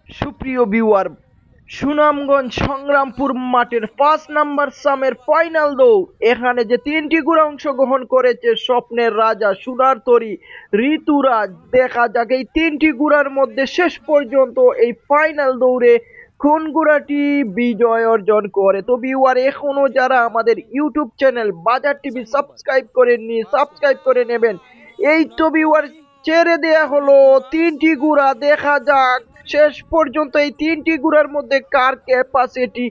সুপ্রিয় ভিউয়ার, সুনামগঞ্জ সংগ্রামপুর মাঠের 5 নম্বর সামের ফাইনাল দৌড়। এখানে যে 3টি ঘোড়া অংশগ্রহণ করেছে, স্বপ্নের রাজা, সোনার তরী, ঋতুরাজ। দেখা যাক এই 3টি ঘোড়ার মধ্যে শেষ পর্যন্ত এই ফাইনাল দৌড়ে কোন ঘোড়াটি বিজয় অর্জন করে। তো ভিউয়ার, এখনো যারা আমাদের ইউটিউব চ্যানেল বাজার টিভি সাবস্ক্রাইব করেননি, সাবস্ক্রাইব করে নেবেন। এই তো ভিউয়ার, ছেড়ে দেয়া হলো 3টি ঘোড়া। দেখা যাক শেষ পর্যন্ত এই 3টি ঘোড়ার মধ্যে কার ক্যাপাসিটি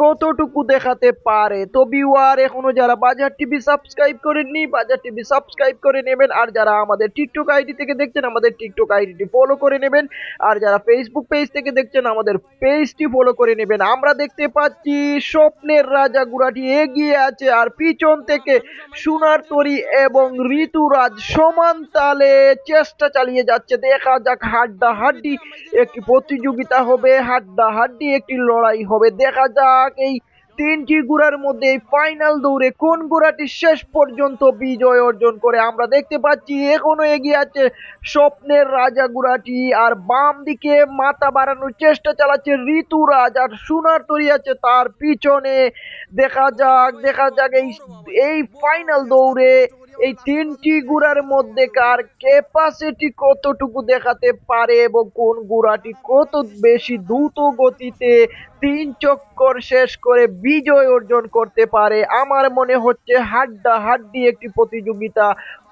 কতটুকু দেখাতে পারে। তো ভিউয়ার, এখনো যারা বাজার টিভি সাবস্ক্রাইব করেননি, বাজার টিভি সাবস্ক্রাইব করে নেবেন। আর যারা আমাদের টিকটক আইডি থেকে দেখছেন, আমাদের টিকটক আইডিটি ফলো করে নেবেন। আর যারা ফেসবুক পেজ থেকে দেখছেন, আমাদের পেজটি ফলো করে নেবেন। আমরা দেখতে পাচ্ছি স্বপ্নের রাজা ঘোড়াটি এগিয়ে আছে, আর পিছন থেকে সোনার তরী এবং ঋতুরাজ সমান তালে চেষ্টা চালিয়ে যাচ্ছে। দেখা যাক, হাড্ডাহাড্ডি একটি প্রতিযোগিতা হবে, হাড্ডাহাড্ডি একটি লড়াই হবে। দেখা যাক এই 3টি ঘোড়ার মধ্যে এই ফাইনাল দৌড়ে কোন ঘোড়াটি শেষ পর্যন্ত বিজয় অর্জন করে। আমরা দেখতে পাচ্ছি এখনো এগিয়ে আছে স্বপ্নের রাজা ঘোড়াটি, আর বাম দিকে মাথা বাড়ানোর চেষ্টা চালাচ্ছে ঋতুরাজ, আর সোনার তরী আছে তার পিছনে। দেখা যাক এই ফাইনাল দৌড়ে এই 3টি ঘোড়ার মধ্যে কার ক্যাপাসিটি কতটুকু দেখাতে পারে এবং কোন ঘোড়াটি কত বেশি দ্রুত গতিতে 3 চক্কর শেষ করে বিজয় অর্জন করতে পারে। আমার মনে হচ্ছে হাড্ডাহাড্ডি একটি প্রতিযোগিতা,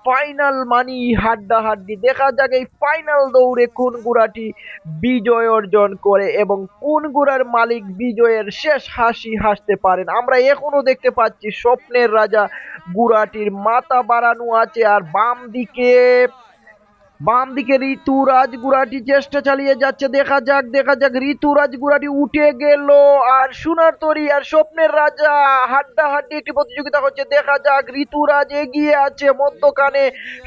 ফাইনাল মানি হাড্ডাহাড্ডি। দেখা যাক এই ফাইনাল দৌড়ে কোন ঘোড়াটি বিজয় অর্জন করে এবং কোন ঘোড়ার মালিক বিজয়ের শেষ হাসি হাসতে পারেন। আমরা এখনো দেখতে পাচ্ছি স্বপ্নের রাজা ঘোড়াটির মাথা বাড়ানো আছে, আর বাম দিকে ঋতুরাজ ঘোড়াটি চেষ্টা চালিয়ে যাচ্ছে। দেখা যাক ঋতুরাজ ঘোড়াটি উঠে গেল, আর সোনার তরী আর স্বপ্নের রাজা হাড্ডাহাড্ডি একটি প্রতিযোগিতা হচ্ছে। দেখা যাক ঋতুরাজ এগিয়ে আছে মধ্যখানে,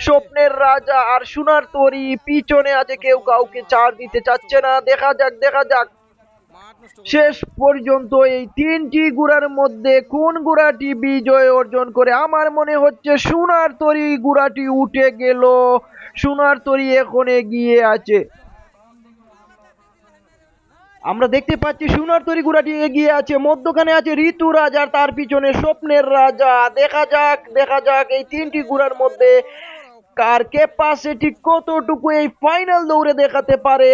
স্বপ্নের রাজা আর সোনার তরী পিছনে আছে, কেউ কাউকে ছাড় দিতে চাচ্ছে না। দেখা যাক শেষ পর্যন্ত এই 3টি ঘোড়ার মধ্যে কোন ঘোড়াটি বিজয় অর্জন করে। আমার মনে হচ্ছে সোনার তরী ঘোড়াটি উঠে গেল, সোনার তরী এখন এগিয়ে আছে। আমরা দেখতে পাচ্ছি সোনার তরী ঘোড়াটি এগিয়ে আছে, মধ্যখানে আছে ঋতুরাজ আর তার পিছনে স্বপ্নের রাজা। দেখা যাক এই 3টি ঘোড়ার মধ্যে কার ক্যাপাসিটি কতটুকু এই ফাইনাল দৌড়ে দেখাতে পারে।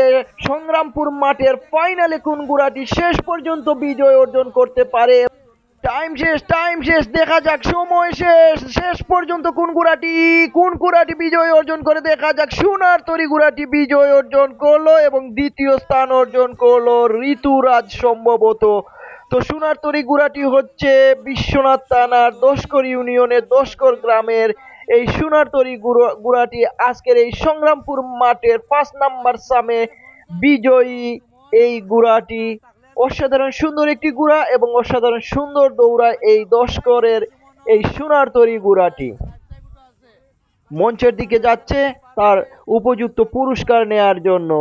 সংগ্রামপুর মাঠের ফাইনালে কোন ঘোড়াটি শেষ পর্যন্ত বিজয় অর্জন করতে পারে। টাইম শেষ। দেখা যাক, সময় শেষ পর্যন্ত কোন ঘোড়াটি বিজয় অর্জন করে। দেখা যাক, সোনার তরী ঘোড়াটি বিজয় অর্জন করলো এবং দ্বিতীয় স্থান অর্জন করলো ঋতুরাজ সম্ভবত। তো সোনার তরী ঘোড়াটি হচ্ছে বিশ্বনাথ থানার দশকর ইউনিয়নের দশকর গ্রামের এই সোনার তরী ঘোড়াটি আজকের এই সংগ্রামপুর মাঠের 5 নম্বর সামে বিজয়ী। এই ঘোড়াটি অসাধারণ সুন্দর একটি ঘোড়া এবং অসাধারণ সুন্দর দৌড়ায় এই দশকরের এই সোনার তরী ঘোড়াটি। মঞ্চের দিকে যাচ্ছে তার উপযুক্ত পুরস্কার নেয়ার জন্য।